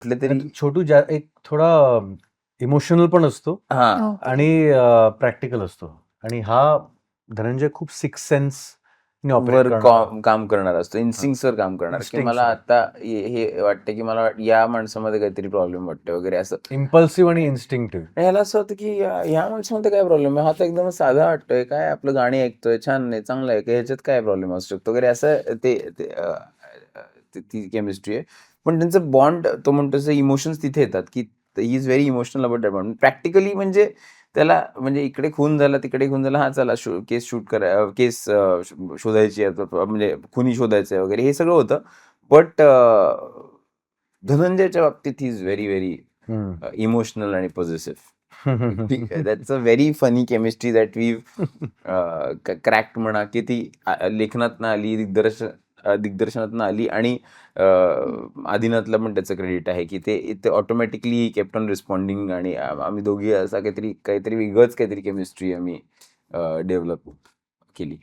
कुठले तरी छोटू एक थोडा इमोशनल पण असतो हा ओके. आणि प्रॅक्टिकल असतो. आणि हा धनंजय खूप सिक्स सेन्स वर काम करणार असतो, इन्स्टिंक्ट्सवर काम करणार, की मला Instincts आता हे वाटतं की मला या माणसामध्ये काहीतरी प्रॉब्लेम वाटतोय वगैरे असं. इम्पल्सिव्ह आणि इन्स्टिंक्टिव्ह. ह्याला असं होतं की या माणसामध्ये काय प्रॉब्लेम आहे, हा तर एकदम साधा वाटतोय, काय आपलं गाणी ऐकतोय, छान आहे, चांगलं आहे, ह्याच्यात काय प्रॉब्लेम असू शकतो वगैरे असं ती केमिस्ट्री आहे. पण त्यांचं बॉन्ड, तो म्हणतो तसं इमोशन्स तिथे येतात की ही is very emotional about that bond. Practically म्हणजे त्याला म्हणजे इकडे खून झाला, तिकडे खून झाला, हा चला केस शूट करा, केस शोधायची आहे, म्हणजे खुनी शोधायचं आहे वगैरे, हे सगळं होतं. बट धनंजयच्या बाबतीत he is very very emotional आणि positive. That's a very funny chemistry that we cracked म्हणा, की ती लेखनातनं आली, दिग्दर्शनातनं आली, आणि आदिनाथला पण त्याचं क्रेडिट आहे की ते ऑटोमॅटिकली केप्ट ऑन रिस्पॉन्डिंग, आणि आम्ही दोघी असा काहीतरी वेगळंच काहीतरी केमिस्ट्री आम्ही डेव्हलप केली.